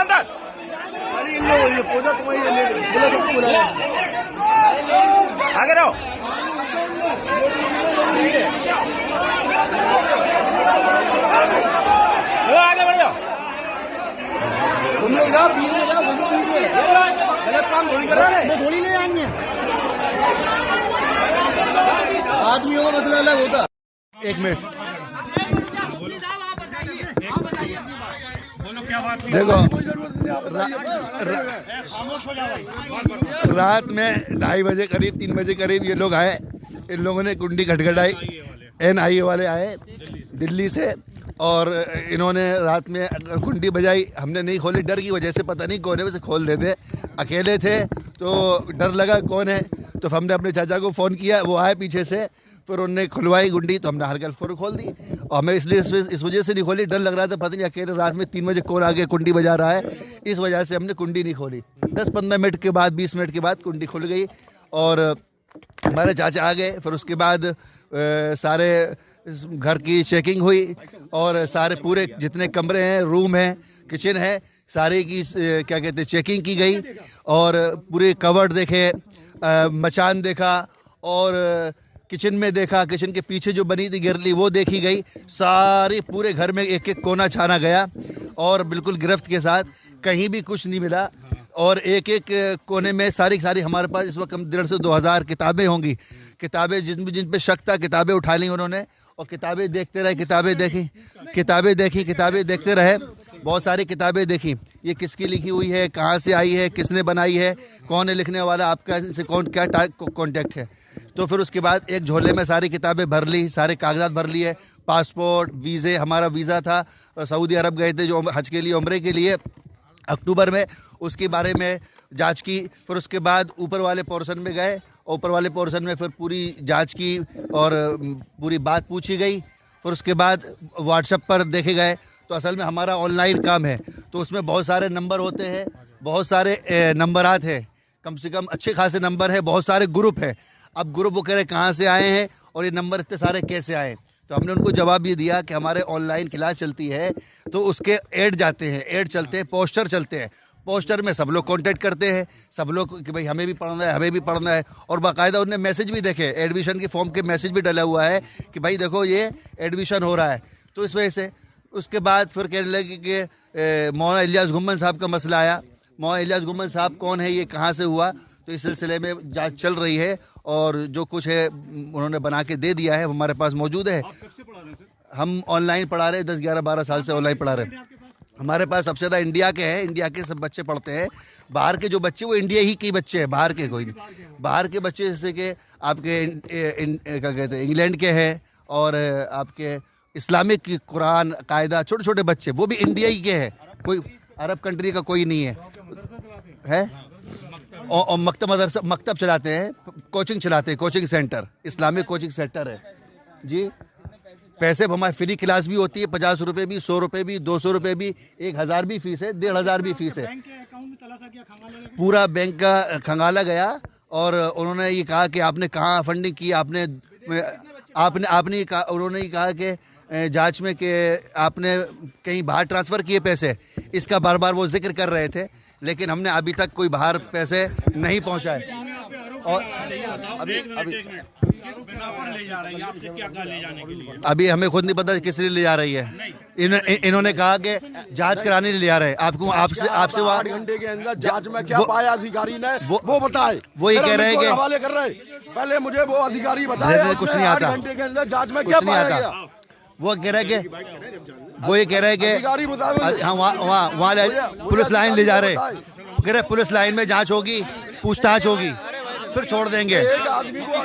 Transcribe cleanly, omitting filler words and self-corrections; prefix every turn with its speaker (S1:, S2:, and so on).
S1: अंदर। आगे रहो। आगे बढ़ जाओ। तुम लोग जाओ, पीने जाओ, गलत काम थोड़ी कर रहे हैं। थोड़ी ले जाएंगे, आदमियों का मसला अलग होता।
S2: एक मिनट देखो, रात में 2:30 बजे करीब 3 बजे करीब ये लोग आए। इन लोगों ने कुंडी खटखटाई। NIA वाले आए दिल्ली से और इन्होंने रात में कुंडी बजाई। हमने नहीं खोली, डर की वजह से, पता नहीं कौन है, वैसे खोल देते। अकेले थे तो डर लगा कौन है, तो हमने अपने चाचा को फ़ोन किया, वो आए पीछे से, फिर उन्होंने खुलवाई गुंडी, तो हमने हल्का फौरन खोल दी। और हमें इसलिए इस वजह से नहीं खोली, डर लग रहा था, पता नहीं अकेले रात में 3 बजे कौन आके कुंडी बजा रहा है, इस वजह से हमने कुंडी नहीं खोली। 10-15 मिनट के बाद, 20 मिनट के बाद कुंडी खुल गई और हमारे चाचा आ गए। फिर उसके बाद सारे घर की चेकिंग हुई और सारे पूरे जितने कमरे हैं, रूम हैं, किचन है, सारे की क्या कहते हैं चेकिंग की गई और पूरे कवर्ड देखे, मचान देखा और किचन में देखा, किचन के पीछे जो बनी थी गिरली वो देखी गई। सारी पूरे घर में एक एक कोना छाना गया और बिल्कुल गिरफ्त के साथ, कहीं भी कुछ नहीं मिला। और एक एक कोने में सारी हमारे पास इस वक्त 1,500 से 2,000 किताबें होंगी। किताबें जिन पे शक था, किताबें उठा ली उन्होंने और किताबें देखते रहे, किताबें देखते रहे। बहुत सारी किताबें देखी। ये किसकी लिखी हुई है, कहाँ से आई है, किसने बनाई है, कौन है लिखने वाला, आपका इनसे कौन क्या कॉन्टेक्ट है। तो फिर उसके बाद एक झोले में सारी किताबें भर ली, सारे कागजात भर लिए, पासपोर्ट, वीज़े, हमारा वीज़ा था, सऊदी अरब गए थे जो हज के लिए, उम्रे के लिए अक्टूबर में, उसके बारे में जांच की। फिर उसके बाद ऊपर वाले पोर्शन में गए, ऊपर वाले पोर्शन में फिर पूरी जांच की और पूरी बात पूछी गई। फिर उसके बाद व्हाट्सएप पर देखे गए। तो असल में हमारा ऑनलाइन काम है, तो उसमें बहुत सारे नंबर होते हैं, बहुत सारे नंबरात हैं, कम से कम अच्छे खासे नंबर है, बहुत सारे ग्रुप हैं। अब ग्रुप वो कह रहे कहाँ से आए हैं और ये नंबर इतने सारे कैसे आए। तो हमने उनको जवाब ये दिया कि हमारे ऑनलाइन क्लास चलती है तो उसके ऐड जाते हैं, ऐड चलते हैं, पोस्टर चलते हैं, पोस्टर में सब लोग कांटेक्ट करते हैं, सब लोग कि भाई हमें भी पढ़ना है। और बाकायदा उन्होंने मैसेज भी देखे, एडमिशन के फॉर्म के मैसेज भी डला हुआ है कि भाई देखो ये एडमिशन हो रहा है। तो इस वजह से उसके बाद फिर कहने लगे कि मौलाना इलियास गुम्मन साहब का मसला आया। मौलाना इलियास गुम्मन साहब कौन है, ये कहाँ से हुआ। तो इस सिलसिले में जांच चल रही है और जो कुछ है उन्होंने बना के दे दिया है, हमारे पास मौजूद है।
S3: आप कब से पढ़ा रहे थे?
S2: हम ऑनलाइन पढ़ा रहे हैं, 10, 11, 12 साल से ऑनलाइन पढ़ा रहे हैं। हमारे पास सबसे ज़्यादा इंडिया के हैं, इंडिया के सब बच्चे पढ़ते हैं। बाहर के जो बच्चे वो इंडिया ही के बच्चे हैं, बाहर के कोई नहीं। बाहर के बच्चे जैसे कि आपके क्या कहते हैं इंग्लैंड के हैं और आपके इस्लामिक कुरान कायदा, छोटे छोटे बच्चे वो भी इंडिया ही के हैं, कोई अरब कंट्री का कोई नहीं है। और मकतब चलाते हैं, कोचिंग चलाते हैं, coaching centre, Islamic coaching centre है जी। पैसे हमारे फ्री क्लास भी होती है, 50 रुपये भी, 100 रुपये भी, 200 रुपये भी, 1000 भी फीस है, 1500 भी फीस है। पूरा बैंक का खंगाला गया और उन्होंने ये कहा कि आपने कहाँ फंडिंग की, आपने उन्होंने ये कहा कि जांच में कि आपने कहीं बाहर ट्रांसफ़र किए पैसे, इसका बार बार वो जिक्र कर रहे थे, लेकिन हमने अभी तक कोई बाहर पैसे नहीं पहुंचाए। और अभी हमें खुद नहीं पता किस लिए ले जा रही है। इन्होंने कहा कि जांच कराने ले जा रहे हैं। आपसे 8
S4: घंटे के अंदर जांच में क्या पाया अधिकारी ने वो बताए।
S2: वो ये कह रहे हैं कि
S4: हवाले कर रहे, पहले मुझे वो अधिकारी बताए
S2: कुछ नहीं आता,
S4: 8 घंटे के अंदर जांच में क्या पाया गया।
S2: वो कह रहे हैं कि वो ये कह रहे हैं कि हाँ वहाँ पुलिस लाइन ले जा रहे, कह रहे पुलिस लाइन में जांच होगी, पूछताछ होगी, फिर छोड़ देंगे।
S4: एक आदमी को